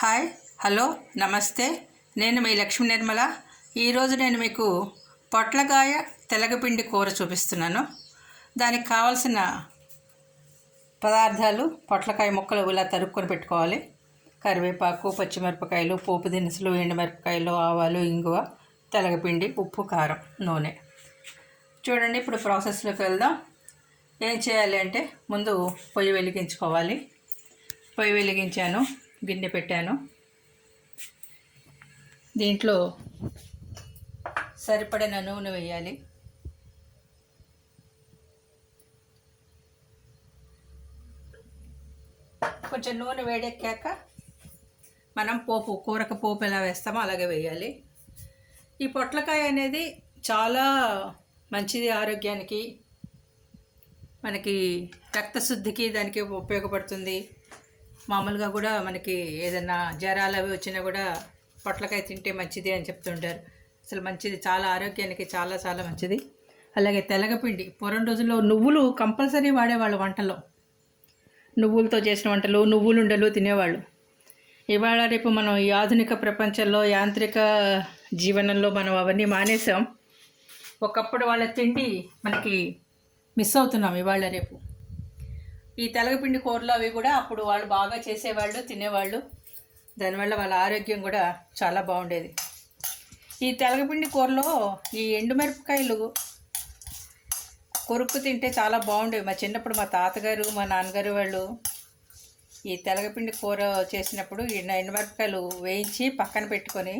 Hi hello నమస్తే. నేను మీ లక్ష్మీ నిర్మల. ఈరోజు నేను మీకు పొట్లకాయ తెలగపిండి కూర చూపిస్తున్నాను. దానికి కావాల్సిన పదార్థాలు: పొట్లకాయ ముక్కలు ఇలా తరుక్కొని పెట్టుకోవాలి, కరివేపాకు, పచ్చిమిరపకాయలు, పోపు దినుసులు, ఎండుమిరపకాయలు, ఆవాలు, ఇంగువ, తెలగపిండి, ఉప్పు, కారం, నూనె. చూడండి, ఇప్పుడు ప్రాసెస్లోకి వెళ్దాం. ఏం చేయాలి అంటే, ముందు పొయ్యి వెలిగించుకోవాలి. పొయ్యి వెలిగించాను, గిన్నె పెట్టాను. దీంట్లో సరిపడిన నూనె వేయాలి. కొంచెం నూనె వేడెక్కాక మనం కూరకు పోపు ఎలా వేస్తామో అలాగే వేయాలి. ఈ పొట్లకాయ అనేది చాలా మంచిది, ఆరోగ్యానికి, మనకి రక్తశుద్ధికి దానికి ఉపయోగపడుతుంది. మామూలుగా కూడా మనకి ఏదైనా జ్వరాలు అవి వచ్చినా కూడా పొట్లకాయ తింటే మంచిది అని చెప్తుంటారు. అసలు మంచిది, చాలా ఆరోగ్యానికి చాలా చాలా మంచిది. అలాగే తెలగపిండి, పూర్వం రోజుల్లో నువ్వులు కంపల్సరీ వాడేవాళ్ళు వంటలో. నువ్వులతో చేసిన వంటలు, నువ్వులుండలు తినేవాళ్ళు. ఇవాళ రేపు మనం ఈ ఆధునిక ప్రపంచంలో, యాంత్రిక జీవనంలో మనం అవన్నీ మానేసాం. ఒకప్పుడు వాళ్ళ తిండి మనకి మిస్ అవుతున్నాం ఇవాళ రేపు. ఈ తెలగపిండి కూరలు అవి కూడా అప్పుడు వాళ్ళు బాగా చేసేవాళ్ళు, తినేవాళ్ళు. దానివల్ల వాళ్ళ ఆరోగ్యం కూడా చాలా బాగుండేది. ఈ తెలగపిండి కూరలో ఈ ఎండుమిరపకాయలు కొరుక్కు తింటే చాలా బాగుండేవి. మా చిన్నప్పుడు మా తాతగారు, మా నాన్నగారు వాళ్ళు ఈ తెలగపిండి కూర చేసినప్పుడు ఎండుమిరపకాయలు వేయించి పక్కన పెట్టుకొని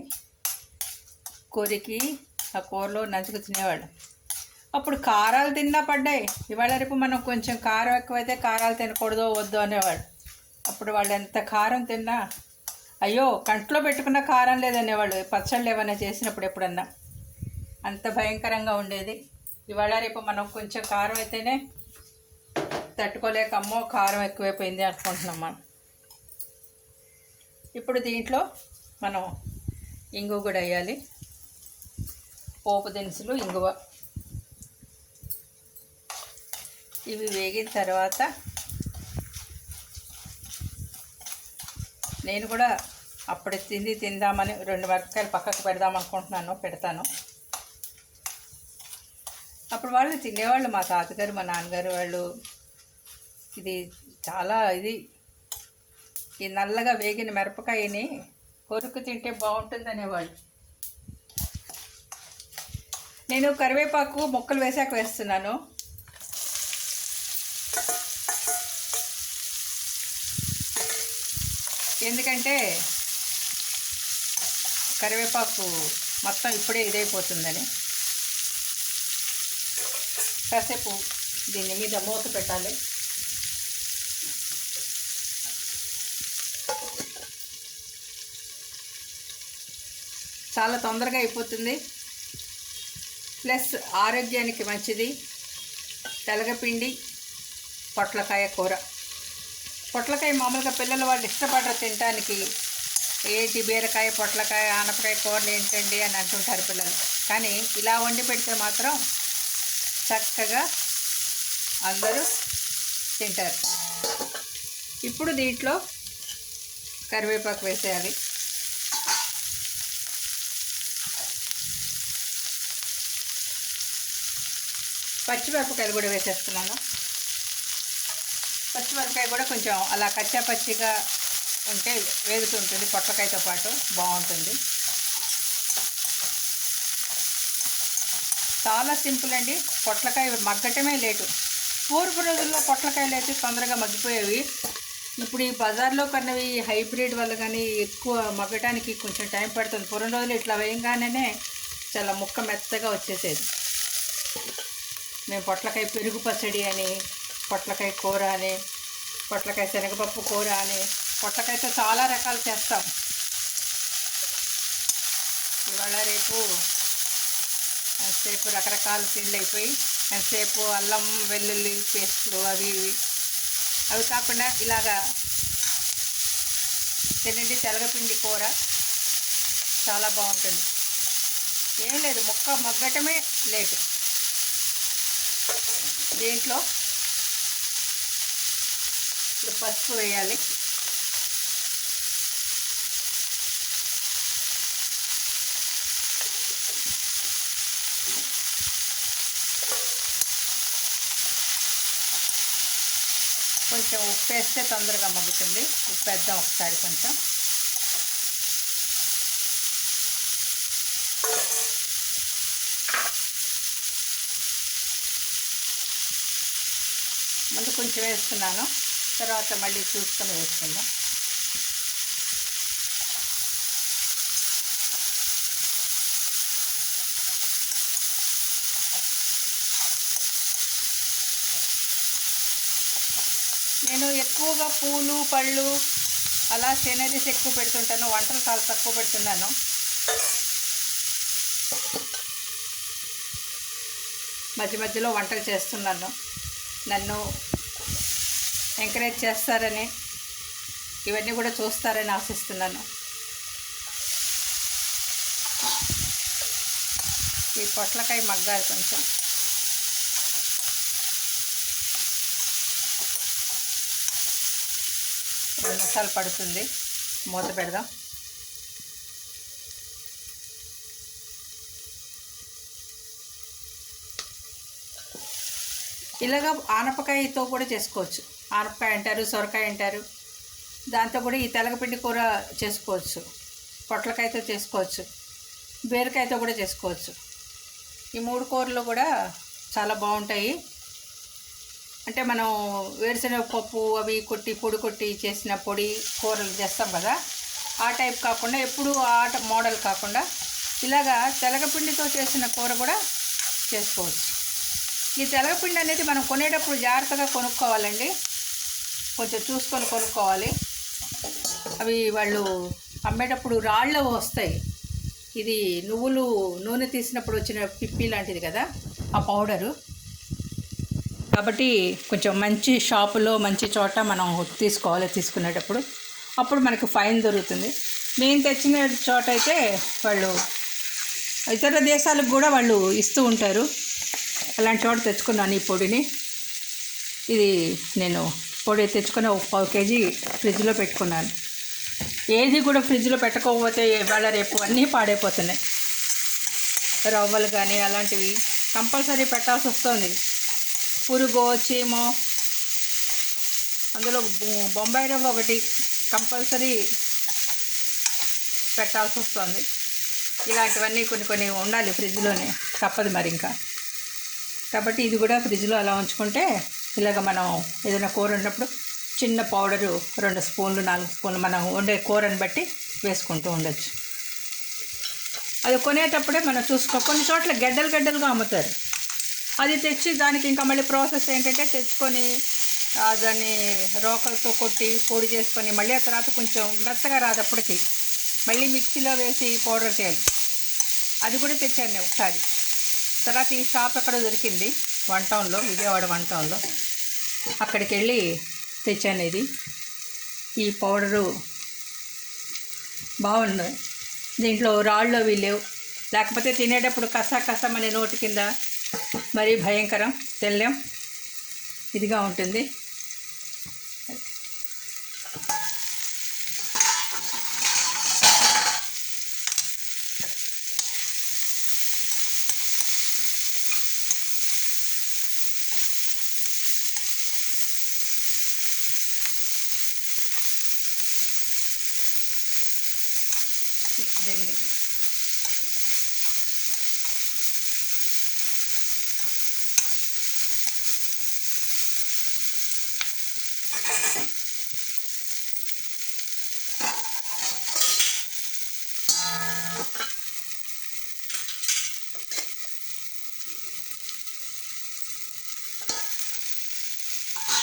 కొరికి ఆ కూరలో నంచుకు తినేవాళ్ళు. అప్పుడు కారాలు తిన్నా పడ్డాయి. ఇవాళ రేపు మనం కొంచెం కారం ఎక్కువైతే కారాలు తినకూడదో వద్దు అనేవాళ్ళు. అప్పుడు వాళ్ళు ఎంత కారం తిన్నా అయ్యో కంట్లో పెట్టుకున్న కారం లేదనేవాళ్ళు. పచ్చళ్ళు ఏమైనా చేసినప్పుడు ఎప్పుడన్నా అంత భయంకరంగా ఉండేది. ఇవాళ రేపు మనం కొంచెం కారం అయితేనే తట్టుకోలేక అమ్మో కారం ఎక్కువైపోయింది అనుకుంటున్నాం మనం. ఇప్పుడు దీంట్లో మనం ఇంగువ కూడా వేయాలి. పోపు దినుసులు, ఇంగువ ఇవి వేగిన తర్వాత నేను కూడా అప్పుడు తిందామని 2 మిరపకాయలు పక్కకు పెడతాను. అప్పుడు వాళ్ళు తినేవాళ్ళు, మా తాతగారు, మా నాన్నగారు వాళ్ళు. ఇది చాలా ఈ నల్లగా వేగిన మిరపకాయని కొరుకు తింటే బాగుంటుంది అనేవాళ్ళు. నేను కరివేపాకు ముక్కలు వేసాక వేస్తున్నాను. ఎందుకంటే కరివేపాకు మొత్తం ఇప్పుడే ఇదైపోతుందని. కాసేపు దీని మీద మూత పెట్టాలి. చాలా తొందరగా అయిపోతుంది, ప్లస్ ఆరోగ్యానికి మంచిది. తెలగపిండి పొట్లకాయ కూర. పొట్లకాయ మామూలుగా పిల్లలు వాళ్ళు ఇష్టపడరు తినడానికి. ఏంటి బీరకాయ, పొట్లకాయ, ఆనపకాయ కూరలు ఏంటండి అని అంటుంటారు పిల్లలు. కానీ ఇలా వండి పెడితే మాత్రం చక్కగా అందరూ తింటారు. ఇప్పుడు దీంట్లో కరివేపాకు వేసేయాలి. పచ్చిమిరపకాయలు కూడా వేసేస్తున్నాను. పచ్చిమిరపకాయ కూడా కొంచెం అలా కచ్చా పచ్చిగా ఉంటే వేగుతుంటుంది, పొట్లకాయతో పాటు బాగుంటుంది. చాలా సింపుల్ అండి. పొట్లకాయ మగ్గటమే లేటు. పూర్వ రోజుల్లో పొట్లకాయలు అయితే తొందరగా మగ్గిపోయేవి. ఇప్పుడు ఈ బజార్లో కన్నవి హైబ్రిడ్ వల్ల కానీ ఎక్కువ మగ్గటానికి కొంచెం టైం పడుతుంది. పూర్వ రోజులు ఇట్లా వేయంగానే చాలా ముక్క మెత్తగా వచ్చేసేది. మేము పొట్లకాయ పెరుగు పచ్చడి అని, పొట్లకాయ కూర అని, పొట్లకాయ శనగపప్పు కూర అని, పొట్లకాయతో చాలా రకాలు చేస్తాం. ఇవాళ రేపు ఎంతసేపు రకరకాల తిండ్లు అయిపోయి, ఎంతసేపు అల్లం వెల్లుల్లి పేస్ట్లు అవి కాకుండా ఇలాగా తినండి. తెలగపిండి కూర చాలా బాగుంటుంది. ఏం లేదు, ముక్క మగ్గటమే లేటు. దీంట్లో ఇప్పుడు పసుపు వేయాలి. కొంచెం ఉప్పు వేస్తే తొందరగా మగ్గుతుంది. ఉప్పు వేద్దాం ఒకసారి కొంచెం. ముందు కొంచెం వేస్తున్నాను, తర్వాత మళ్ళీ చూసుకొని వేసుకుందాం. నేను ఎక్కువగా పూలు పళ్ళు అలా సీనరీస్ ఎక్కువ పెడుతుంటాను, వంటలు చాలా తక్కువ పెడుతున్నాను. మధ్య మధ్యలో వంటలు చేస్తున్నాను. నన్ను ఎంకరేజ్ చేస్తారని, ఇవన్నీ కూడా చూస్తారని ఆశిస్తున్నాను. ఈ పొట్లకాయ మగ్గాలి కొంచెం. రెండు నిమిషాలు పడుతుంది, మూత పెడదాం. ఇలాగా ఆనపకాయతో కూడా చేసుకోవచ్చు. ఆనపకాయ అంటారు, సొరకాయ అంటారు. దాంతో కూడా ఈ తెలగపిండి కూర చేసుకోవచ్చు. పొట్లకాయతో చేసుకోవచ్చు, బీరకాయతో కూడా చేసుకోవచ్చు. ఈ 3 కూరలు కూడా చాలా బాగుంటాయి. అంటే మనం వేరుశనగ పప్పు అవి కొట్టి పొడి కొట్టి చేసిన పొడి కూరలు చేస్తాం కదా, ఆ టైప్ కాకుండా, ఎప్పుడు ఆ మోడల్ కాకుండా ఇలాగా తెలగపిండితో చేసిన కూర కూడా చేసుకోవచ్చు. ఈ తెలగపిండి అనేది మనం కొనేటప్పుడు జాగ్రత్తగా కొనుక్కోవాలండి, కొంచెం చూసుకొని కొనుక్కోవాలి. అవి వాళ్ళు అమ్మేటప్పుడు రాళ్ళు వస్తాయి. ఇది నువ్వులు నూనె తీసినప్పుడు వచ్చిన పిప్పి లాంటిది కదా ఆ పౌడరు. కాబట్టి కొంచెం మంచి షాపులో మంచి చోట మనం తీసుకోవాలి. తీసుకునేటప్పుడు అప్పుడు మనకు ఫైన్ దొరుకుతుంది. నేను తెచ్చిన చోట అయితే వాళ్ళు ఇతర దేశాలకు కూడా వాళ్ళు ఇస్తూ ఉంటారు. అలాంటి చోట తెచ్చుకున్నాను ఈ పొడిని. ఇది నేను పొడి తెచ్చుకొని 1 పావు కేజీ ఫ్రిడ్జ్లో పెట్టుకున్నాను. ఏది కూడా ఫ్రిడ్జ్లో పెట్టకపోతే వాళ్ళ రేపు అన్నీ పాడైపోతున్నాయి. రవ్వలు కానీ అలాంటివి కంపల్సరీ పెట్టాల్సి వస్తుంది. పురుగో చీమో, అందులో బొంబాయి రవ్వ ఒకటి కంపల్సరీ పెట్టాల్సి వస్తుంది. ఇలాంటివన్నీ కొన్ని ఉండాలి ఫ్రిడ్జ్లోనే, తప్పదు మరి ఇంకా. కాబట్టి ఇది కూడా ఫ్రిడ్జ్లో అలా ఉంచుకుంటే ఇలాగ మనం ఏదైనా కూర ఉన్నప్పుడు చిన్న పౌడరు 2 స్పూన్లు 4 స్పూన్లు మనం వండే కూరని బట్టి వేసుకుంటూ ఉండొచ్చు. అది కొనేటప్పుడే మనం కొన్ని చోట్ల గడ్డలుగా అమ్ముతారు. అది తెచ్చి దానికి ఇంకా మళ్ళీ ప్రాసెస్ ఏంటంటే తెచ్చుకొని దాన్ని రోకలతో కొట్టి పొడి చేసుకొని మళ్ళీ ఆ తర్వాత కొంచెం మెత్తగా రాదప్పటికి మళ్ళీ మిక్సీలో వేసి పౌడర్ చేయాలి. అది కూడా తెచ్చాను ఒకసారి. తర్వాత ఈ షాప్ ఎక్కడ దొరికింది, 1 టౌన్లో, విజయవాడ 1 టౌన్లో. అక్కడికి వెళ్ళి తెచ్చాను ఇది. ఈ పౌడరు బాగుంది. దీంట్లో రాళ్ళు అవి లేవు, లేకపోతే తినేటప్పుడు కసమనే నోటి కింద మరీ భయంకరం, తెల్లం ఇదిగా ఉంటుంది. ఇదండి.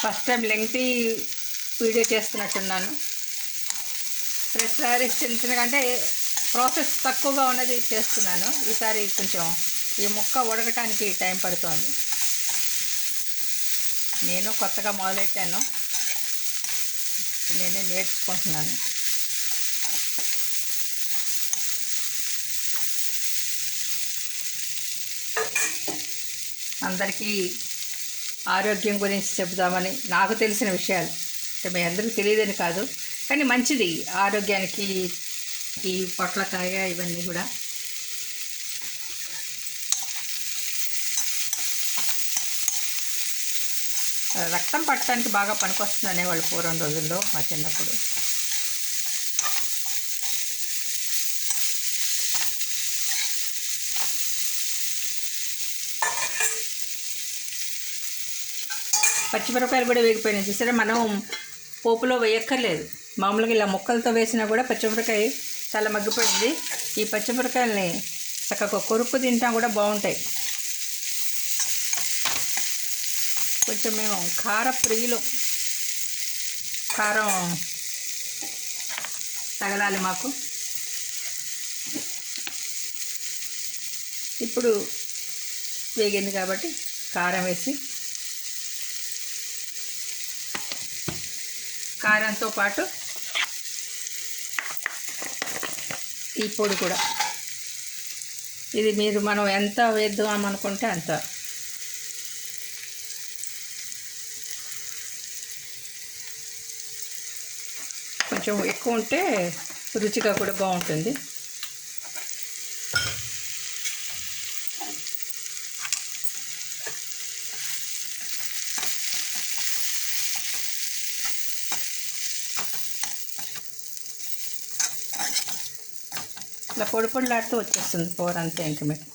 ఫస్ట్ టైం లెంగ్తీ వీడియో చేస్తున్నట్టున్నాను. ప్రతిసారి చిన్నకంటే ప్రాసెస్ తక్కువగా ఉన్నది చేస్తున్నాను. ఈసారి కొంచెం ఈ ముక్క ఉడకటానికి టైం పడుతోంది. నేను కొత్తగా మొదలెట్టాను, నేనే నేర్చుకుంటున్నాను. అందరికీ ఆరోగ్యం గురించి చెబుదామని, నాకు తెలిసిన విషయాలు, అంటే మీ అందరికీ తెలియదని కాదు, కానీ మంచిది ఆరోగ్యానికి ఈ పొట్లకాయ ఇవన్నీ కూడా. రక్తం పట్టడానికి బాగా పనికొస్తుంది అనేవాళ్ళు పూర్వం రోజుల్లో మా చిన్నప్పుడు. పచ్చిమిరపకాయలు కూడా వేగిపోయినాయి చూసారా. మనం పోపులో వేయక్కర్లేదు, మామూలుగా ఇలా ముక్కలతో వేసినా కూడా పచ్చిమిరపకాయ చాలా మగ్గిపోయింది. ఈ పచ్చిమిరపకాయలని చక్కగా కొరుక్కు తింటా కూడా బాగుంటాయి. కొంచెం మేము కార ప్రియులు, కారం తగలాలి మాకు. ఇప్పుడు వేగింది కాబట్టి కారం వేసి, కారంతో పాటు ఈ పొడి కూడా, ఇది మనం ఎంత వేద్దాం అనుకుంటే అంత. కొంచెం ఎక్కువ ఉంటే రుచిగా కూడా బాగుంటుంది. ఇలా పొడి పొడిలాడుతూ వచ్చేస్తుంది కూర, అంతే ఇంక మీకు.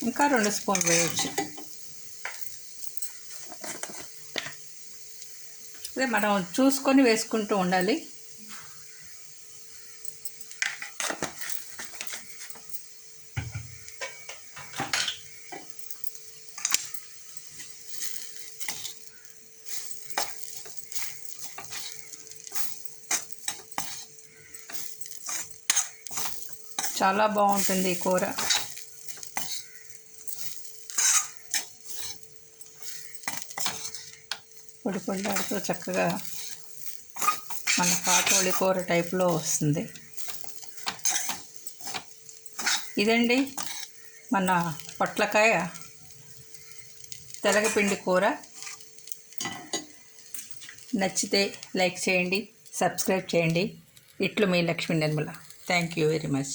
ఇంకా 2 స్పూన్లు వేయచ్చు. అదే మనం చూసుకొని వేసుకుంటూ ఉండాలి. చాలా బాగుంటుంది ఈ కూర. పొడి పొడిలాడుతూ చక్కగా మన పాతోళి కూర టైప్లో వస్తుంది. ఇదండి మన పొట్లకాయ తెలగపిండి కూర. నచ్చితే లైక్ చేయండి, సబ్స్క్రైబ్ చేయండి. ఇట్లు మీ Lakshmi Nirmala. Thank you very much.